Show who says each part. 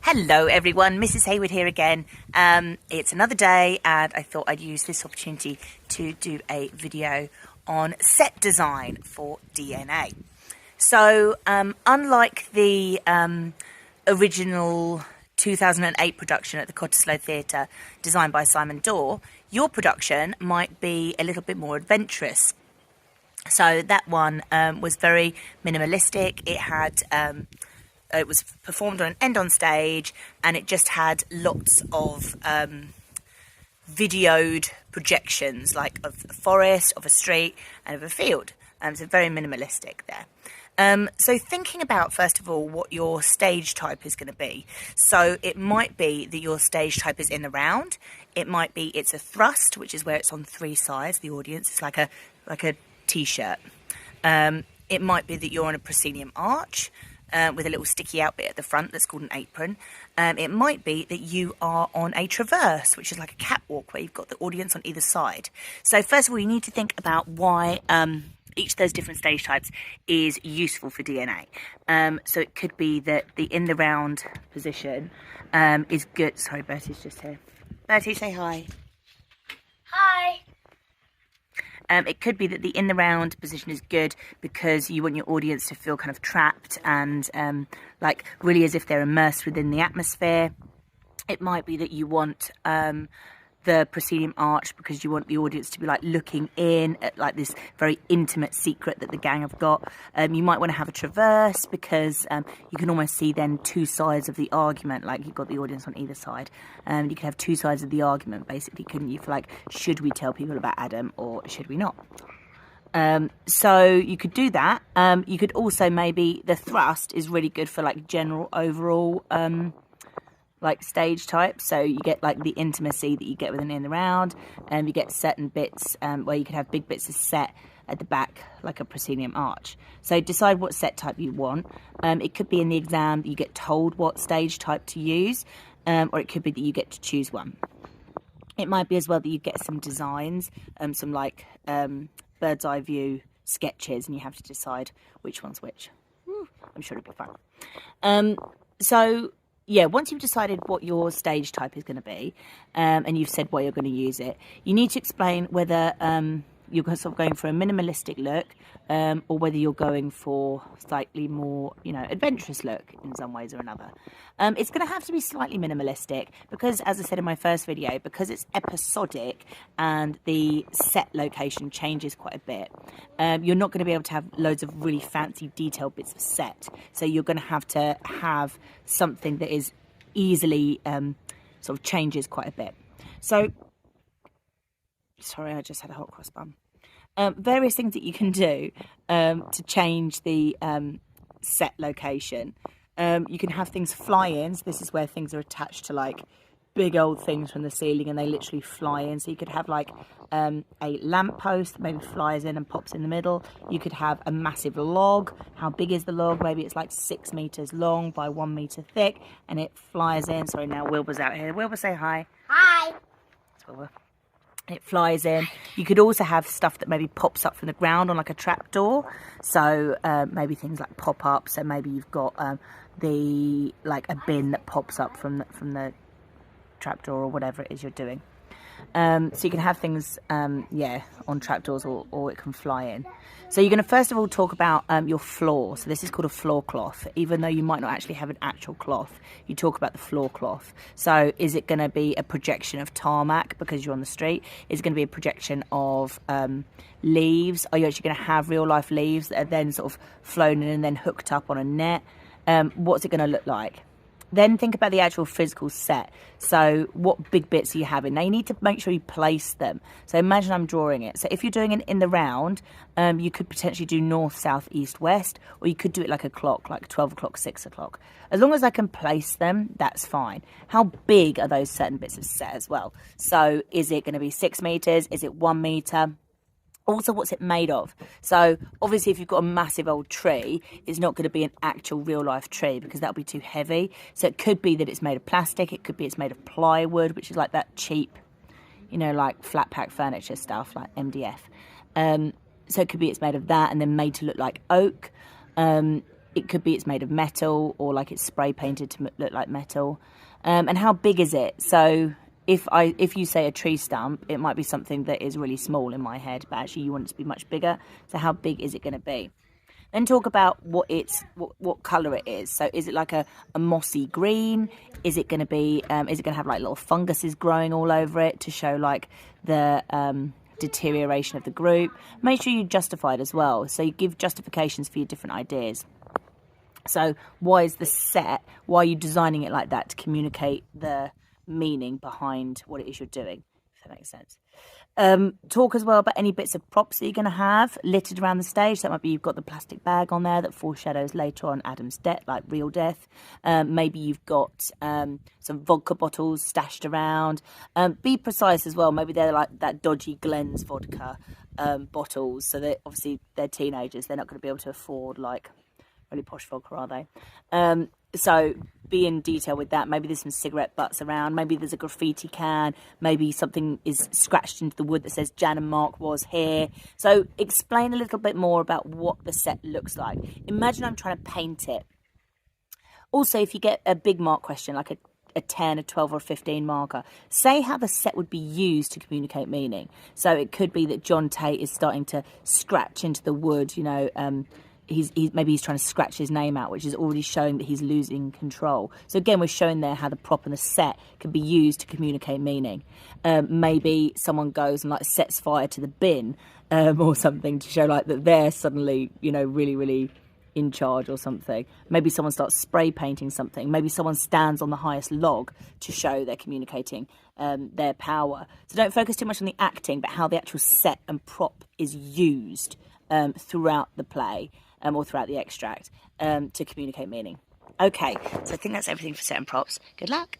Speaker 1: Hello everyone, Mrs. Hayward here again. It's another day and I thought I'd use this opportunity to do a video on set design for DNA. So unlike the original 2008 production at the Cottesloe Theatre designed by Simon Dorr, your production might be a little bit more adventurous. So that one was very minimalistic. It was performed on an end on stage, and it just had lots of videoed projections, like of a forest, of a street, and of a field. So very minimalistic there. So thinking about, first of all, what your stage type is going to be. So it might be that your stage type is in the round. It might be it's a thrust, which is where it's on three sides, the audience. It's like a T-shirt. It might be that you're on a proscenium arch, with a little sticky out bit at the front that's called an apron. It might be that you are on a traverse, which is like a catwalk where you've got the audience on either side. So first of all, you need to think about why each of those different stage types is useful for DNA. So it could be that the in the round position is good. Sorry, Bertie's just here. Bertie, say hi.
Speaker 2: Hi.
Speaker 1: It could be that the in the round position is good because you want your audience to feel kind of trapped and like really as if they're immersed within the atmosphere. It might be that you want the proscenium arch because you want the audience to be like looking in at like this very intimate secret that the gang have got. You might want to have a traverse because you can almost see then two sides of the argument, like you've got the audience on either side. You could have two sides of the argument basically, couldn't you, for like, should we tell people about Adam or should we not? So you could do that. You could also, maybe the thrust is really good for like general overall like stage type, so you get like the intimacy that you get with an in the round, and you get certain bits where you could have big bits of set at the back, like a proscenium arch. So decide what set type you want. It could be in the exam that you get told what stage type to use, or it could be that you get to choose one. It might be as well that you get some designs, some like bird's eye view sketches, and you have to decide which one's which. I'm sure it'll be fun. So yeah, once you've decided what your stage type is going to be, and you've said why you're going to use it, you need to explain whether you're sort of going for a minimalistic look, or whether you're going for slightly more, adventurous look in some ways or another. It's going to have to be slightly minimalistic because, as I said in my first video, because it's episodic and the set location changes quite a bit, you're not going to be able to have loads of really fancy detailed bits of set. So you're going to have something that is easily sort of changes quite a bit. So, sorry, I just had a hot cross bun. Various things that you can do to change the set location. You can have things fly-ins. This is where things are attached to like big old things from the ceiling and they literally fly in. So you could have like a lamppost that maybe flies in and pops in the middle. You could have a massive log. How big is the log? Maybe it's like 6 meters long by 1 meter thick and it flies in. Sorry, now Wilbur's out here. Wilbur, say hi.
Speaker 2: Hi.
Speaker 1: That's Wilbur. It flies in. You could also have stuff that maybe pops up from the ground on like a trapdoor. So maybe things like pop up. So maybe you've got a bin that pops up from the trapdoor or whatever it is you're doing. So you can have things on trapdoors or it can fly in. So you're going to first of all talk about your floor. So this is called a floor cloth. Even though you might not actually have an actual cloth, you talk about the floor cloth. So is it going to be a projection of tarmac because you're on the street? Is it going to be a projection of leaves? Are you actually going to have real life leaves that are then sort of flown in and then hooked up on a net? What's it going to look like? Then think about the actual physical set. So what big bits are you having? Now you need to make sure you place them. So imagine I'm drawing it. So if you're doing it in the round, you could potentially do north, south, east, west, or you could do it like a clock, like 12 o'clock, 6 o'clock. As long as I can place them, that's fine. How big are those certain bits of set as well? So is it going to be 6 meters? Is it 1 meter? Also, what's it made of? So obviously if you've got a massive old tree, it's not going to be an actual real life tree because that'll be too heavy. So it could be that it's made of plastic. It could be it's made of plywood, which is like that cheap, like flat pack furniture stuff like MDF. So it could be it's made of that and then made to look like oak. It could be it's made of metal, or like it's spray painted to look like metal. And how big is it? So if you say a tree stump, it might be something that is really small in my head, but actually you want it to be much bigger. So how big is it going to be? Then talk about what colour it is. So is it like a mossy green? Is it going to be? Is it going to have like little funguses growing all over it to show like the deterioration of the group? Make sure you justify it as well. So you give justifications for your different ideas. So why is the set? Why are you designing it like that to communicate the meaning behind what it is you're doing? If that makes sense. Talk as well about any bits of props that you're going to have littered around the stage. That might be you've got the plastic bag on there that foreshadows later on Adam's death, like real death. Maybe you've got some vodka bottles stashed around. Be precise as well. Maybe they're like that dodgy Glen's vodka bottles. So that obviously they're teenagers. They're not going to be able to afford like really posh vodka, are they? So be in detail with that. Maybe there's some cigarette butts around. Maybe there's a graffiti can. Maybe something is scratched into the wood that says Jan and Mark was here. So explain a little bit more about what the set looks like. Imagine I'm trying to paint it. Also, if you get a big mark question, like a 10, a 12 or a 15 marker, say how the set would be used to communicate meaning. So it could be that John Tate is starting to scratch into the wood, maybe he's trying to scratch his name out, which is already showing that he's losing control. So again, we're showing there how the prop and the set can be used to communicate meaning. Maybe someone goes and like sets fire to the bin or something to show like that they're suddenly, really, really in charge or something. Maybe someone starts spray painting something. Maybe someone stands on the highest log to show they're communicating their power. So don't focus too much on the acting, but how the actual set and prop is used throughout the play. Or throughout the extract to communicate meaning. Okay, so I think that's everything for set and props. Good luck.